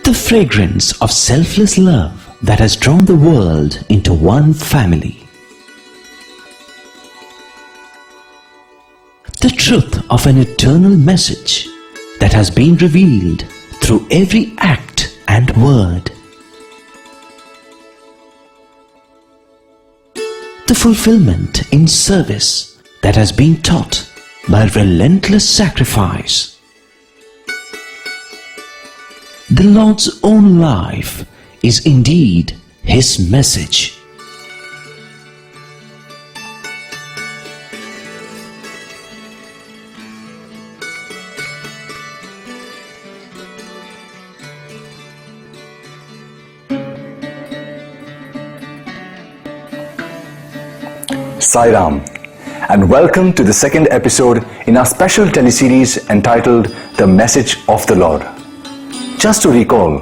The fragrance of selfless love that has drawn the world into one family. The truth of an eternal message that has been revealed through every act and word. The fulfillment in service that has been taught by relentless sacrifice. The Lord's own life is indeed His message. Sai Ram, and welcome to the second episode in our special teleseries entitled The Message of the Lord. Just to recall,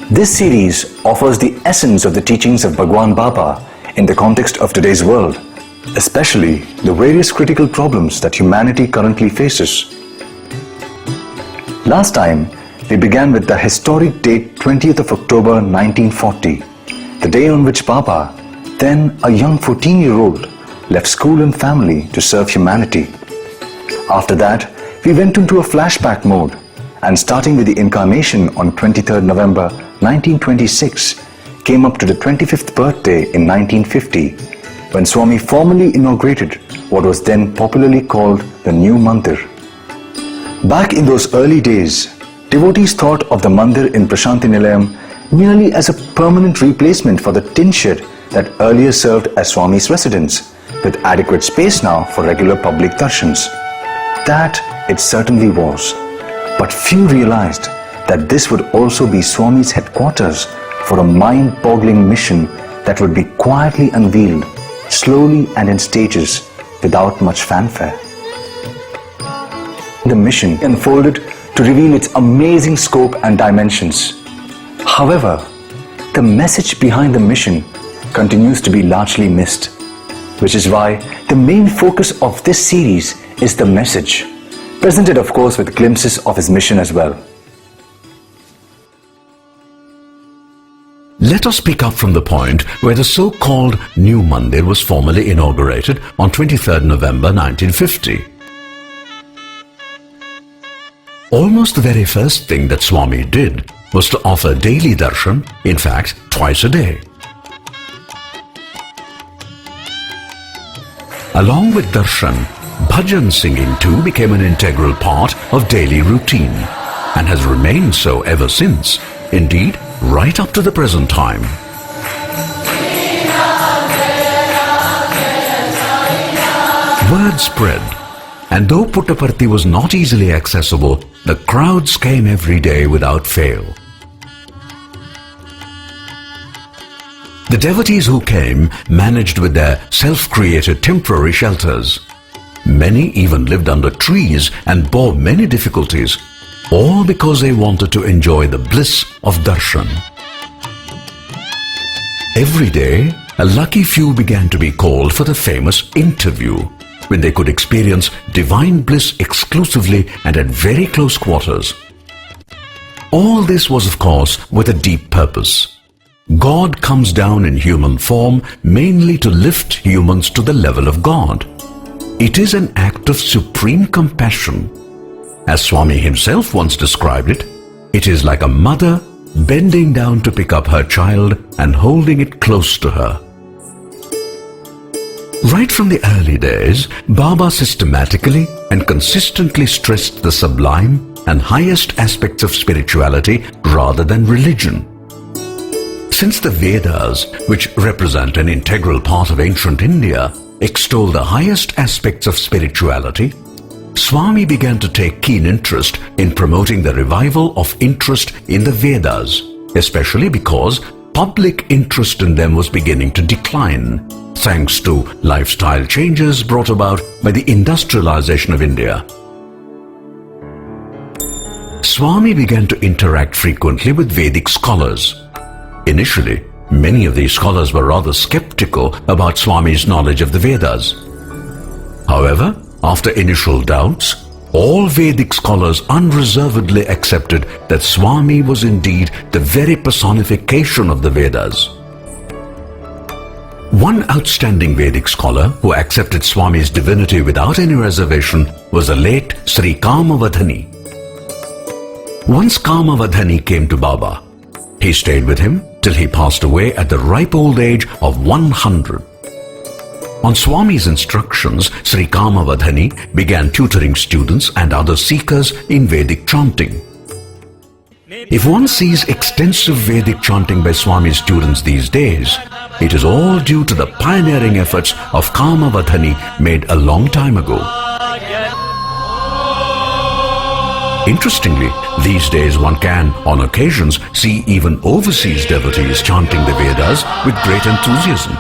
this series offers the essence of the teachings of Bhagwan Baba in the context of today's world, especially the various critical problems that humanity currently faces. Last time, we began with the historic date 20th of October 1940, the day on which Baba, then a young 14-year-old, left school and family to serve humanity. After that, we went into a flashback mode, and starting with the incarnation on 23rd November 1926, came up to the 25th birthday in 1950, when Swami formally inaugurated what was then popularly called the New Mandir. Back in those early days, devotees thought of the Mandir in Prashanti Nilayam merely as a permanent replacement for the tin shed that earlier served as Swami's residence, with adequate space now for regular public darshans. That it certainly was. But few realized that this would also be Swami's headquarters for a mind-boggling mission that would be quietly unveiled, slowly and in stages, without much fanfare. The mission unfolded to reveal its amazing scope and dimensions. However, the message behind the mission continues to be largely missed, which is why the main focus of this series is the message, presented of course with glimpses of his mission as well. Let us pick up from the point where the so-called New Mandir was formally inaugurated on 23rd November 1950. Almost the very first thing that Swami did was to offer daily darshan, in fact twice a day. Along with darshan, bhajan singing too became an integral part of daily routine and has remained so ever since, indeed right up to the present time. Word spread, and though Puttaparthi was not easily accessible, the crowds came every day without fail. The devotees who came managed with their self-created temporary shelters. Many even lived under trees and bore many difficulties, all because they wanted to enjoy the bliss of darshan. Every day, a lucky few began to be called for the famous interview, when they could experience divine bliss exclusively and at very close quarters. All this was, of course, with a deep purpose. God comes down in human form mainly to lift humans to the level of God. It is an act of supreme compassion. As Swami himself once described it, it is like a mother bending down to pick up her child and holding it close to her. Right from the early days, Baba systematically and consistently stressed the sublime and highest aspects of spirituality rather than religion. Since the Vedas, which represent an integral part of ancient India, extol the highest aspects of spirituality, Swami began to take keen interest in promoting the revival of interest in the Vedas, especially because public interest in them was beginning to decline, thanks to lifestyle changes brought about by the industrialization of India. Swami began to interact frequently with Vedic scholars. Initially, many of these scholars were rather skeptical about Swami's knowledge of the Vedas. However, after initial doubts, all Vedic scholars unreservedly accepted that Swami was indeed the very personification of the Vedas. One outstanding Vedic scholar who accepted Swami's divinity without any reservation was the late Sri Kamavadhani. Once Kamavadhani came to Baba. He stayed with him till he passed away at the ripe old age of 100. On Swami's instructions, Sri Kamavadhani began tutoring students and other seekers in Vedic chanting. If one sees extensive Vedic chanting by Swami's students these days, it is all due to the pioneering efforts of Kamavadhani made a long time ago. Interestingly, these days one can, on occasions, see even overseas devotees chanting the Vedas with great enthusiasm.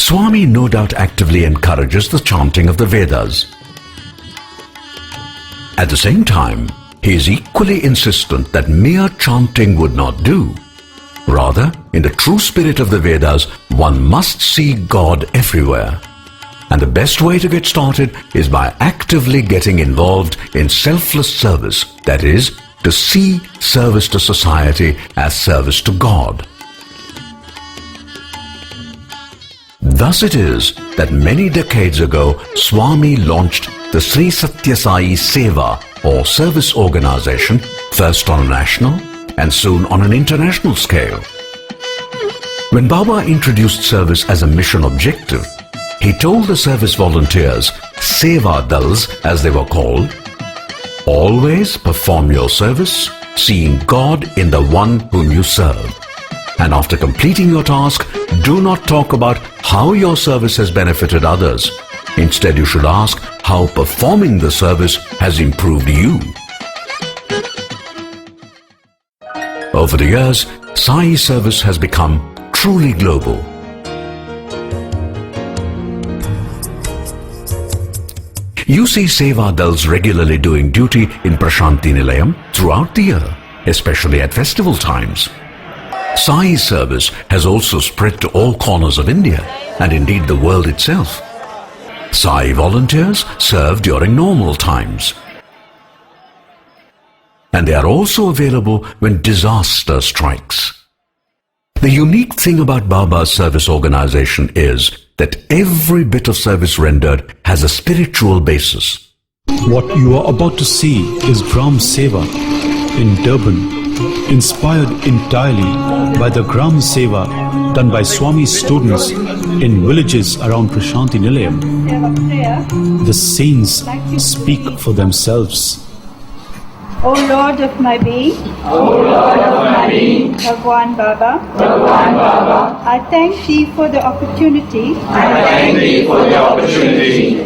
Swami no doubt actively encourages the chanting of the Vedas. At the same time, he is equally insistent that mere chanting would not do. Rather, in the true spirit of the Vedas, one must see God everywhere. And the best way to get started is by actively getting involved in selfless service, that is, to see service to society as service to God. Thus it is that many decades ago, Swami launched the Sri Sathya Sai Seva, or service organization, first on a national and soon on an international scale. When Baba introduced service as a mission objective, he told the service volunteers, Seva Dals as they were called, always perform your service, seeing God in the one whom you serve. And after completing your task, do not talk about how your service has benefited others. Instead, you should ask how performing the service has improved you. Over the years, Sai service has become truly global. You see Seva Dals regularly doing duty in Prashanti Nilayam throughout the year, especially at festival times. Sai service has also spread to all corners of India and indeed the world itself. Sai volunteers serve during normal times. And they are also available when disaster strikes. The unique thing about Baba's service organization is that every bit of service rendered has a spiritual basis. What you are about to see is Gram Seva in Durban, inspired entirely by the Gram Seva done by Swami's students in villages around Prashanti Nilayam. The scenes speak for themselves. O Lord of my being, Bhagwan Baba, I thank Thee for the opportunity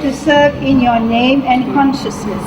to serve in Your name and consciousness.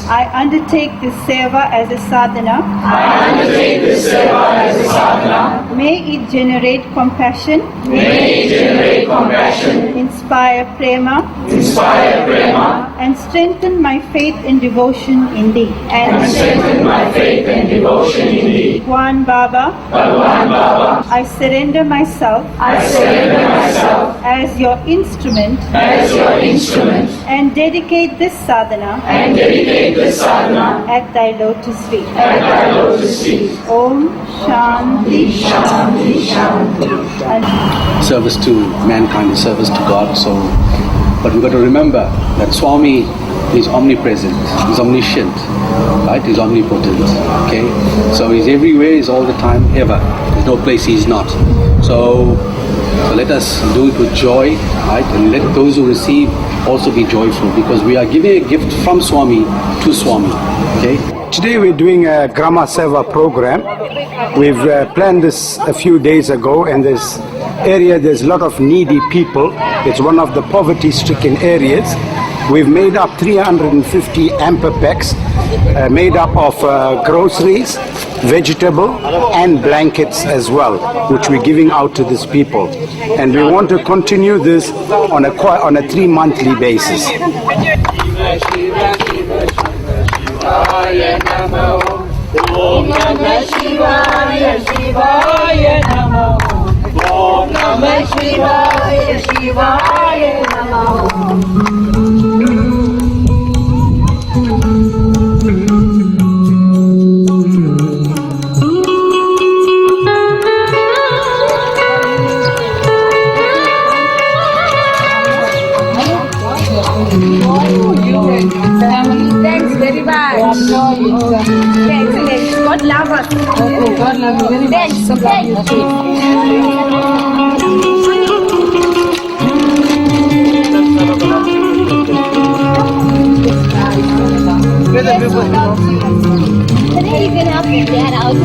I undertake this seva as a sadhana. I undertake this seva as a sadhana. May it generate compassion. May it generate compassion. Inspire prema. Inspire prema. And strengthen my faith and devotion in thee. And strengthen my faith and devotion in thee. Bhagwan Baba. Bhagwan Baba. I surrender myself. I surrender myself as your instrument. as your instrument. And dedicate this sadhana. And dedicate this sadhana At thy lotus feet. at thy lotus feet. Om Shanti Shanti Shanti. And service to mankind is service to God. So, but we've got to remember that Swami is omnipresent, he's omniscient, right? He's omnipotent. Okay, so he's everywhere, he's all the time, ever. There's no place he's not. So let us do it with joy, right? And let those who receive also be joyful, because we are giving a gift from Swami to Swami. Okay. Today we're doing a Grama Seva program. We've planned this a few days ago, and this area there's a lot of needy people. It's one of the poverty-stricken areas. We've made up 350 amper packs made up of groceries, vegetable and blankets as well, which we're giving out to these people. And we want to continue this on a 3-monthly basis. Om Namah Shivaya, Shivaya Namo. Om Namah Shivaya, Shivaya Namo. Thanks very much. Thanks. God love us. God love you very much. So glad you Today you can help your dad out.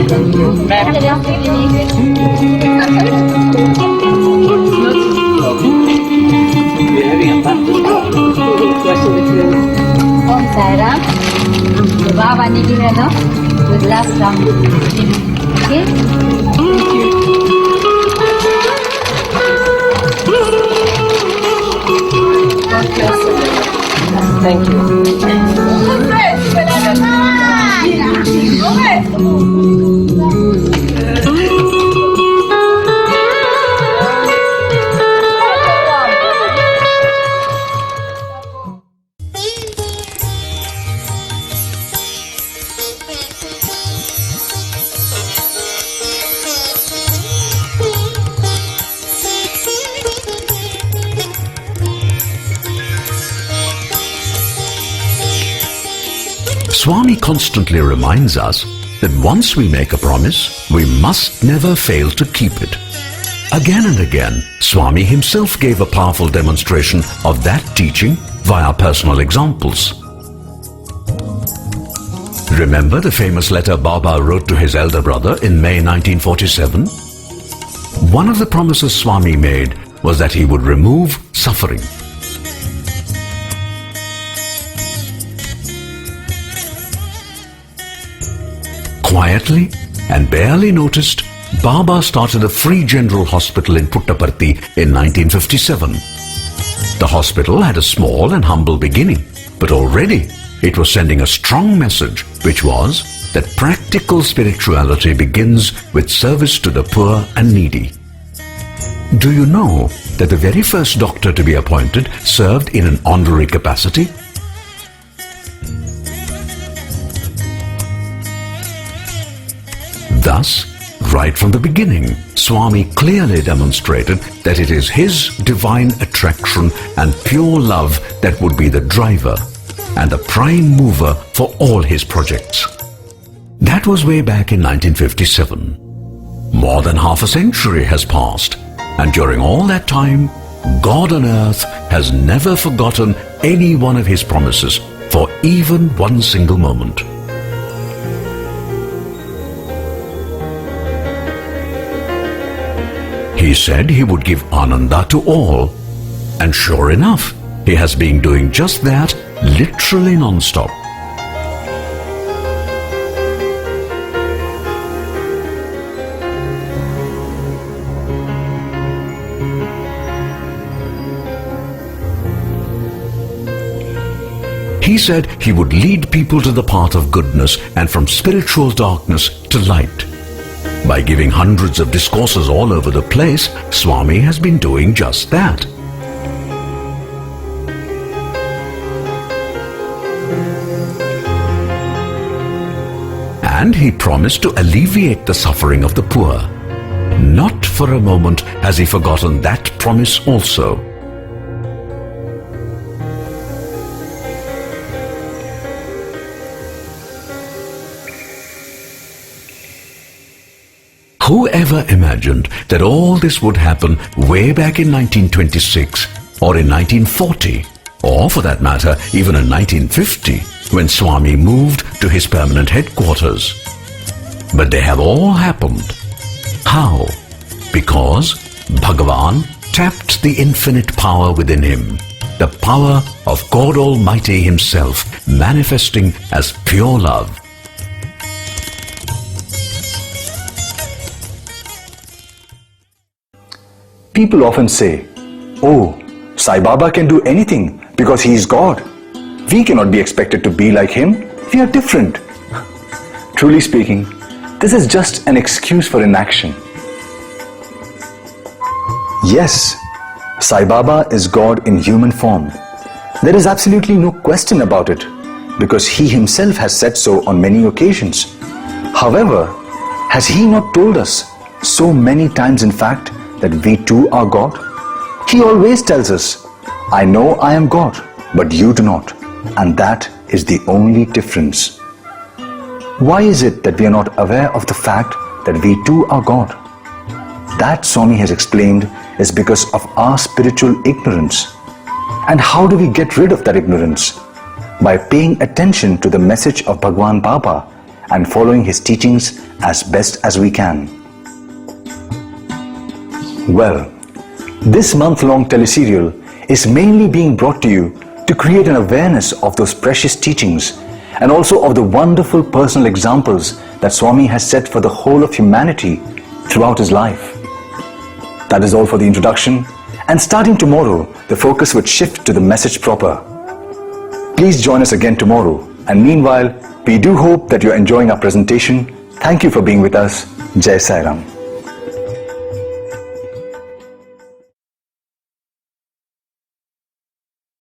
Om Sai Ram. Baba ni given us with last round. Okay? Thank you. Swami constantly reminds us that once we make a promise, we must never fail to keep it. Again and again, Swami himself gave a powerful demonstration of that teaching via personal examples. Remember the famous letter Baba wrote to his elder brother in May 1947? One of the promises Swami made was that he would remove suffering. Quietly and barely noticed, Baba started a free general hospital in Puttaparthi in 1957. The hospital had a small and humble beginning, but already it was sending a strong message, which was that practical spirituality begins with service to the poor and needy. Do you know that the very first doctor to be appointed served in an honorary capacity? Thus, right from the beginning, Swami clearly demonstrated that it is his divine attraction and pure love that would be the driver and the prime mover for all his projects. That was way back in 1957. More than half a century has passed, and during all that time, God on earth has never forgotten any one of his promises for even one single moment. He said he would give Ananda to all, and sure enough, he has been doing just that literally non-stop. said he would lead people to the path of goodness and from spiritual darkness to light. By giving hundreds of discourses all over the place, Swami has been doing just that. And he promised to alleviate the suffering of the poor. Not for a moment has he forgotten that promise also. Whoever imagined that all this would happen way back in 1926 or in 1940, or for that matter even in 1950, when Swami moved to his permanent headquarters? But they have all happened. How? Because Bhagavan tapped the infinite power within him, the power of God Almighty Himself manifesting as pure love. People often say, "Oh, Sai Baba can do anything because he is God. We cannot be expected to be like him. We are different." Truly speaking, this is just an excuse for inaction. Yes, Sai Baba is God in human form. There is absolutely no question about it, because he himself has said so on many occasions. However, has he not told us so many times in fact that we too are God? He always tells us, "I know I am God, but you do not." And that is the only difference. Why is it that we are not aware of the fact that we too are God? That Swami has explained is because of our spiritual ignorance. And how do we get rid of that ignorance? By paying attention to the message of Bhagwan Baba and following his teachings as best as we can. Well, this month-long teleserial is mainly being brought to you to create an awareness of those precious teachings and also of the wonderful personal examples that Swami has set for the whole of humanity throughout his life. That is all for the introduction, and starting tomorrow, the focus would shift to the message proper. Please join us again tomorrow, and meanwhile, we do hope that you're enjoying our presentation. Thank you for being with us. Jai Sai Ram.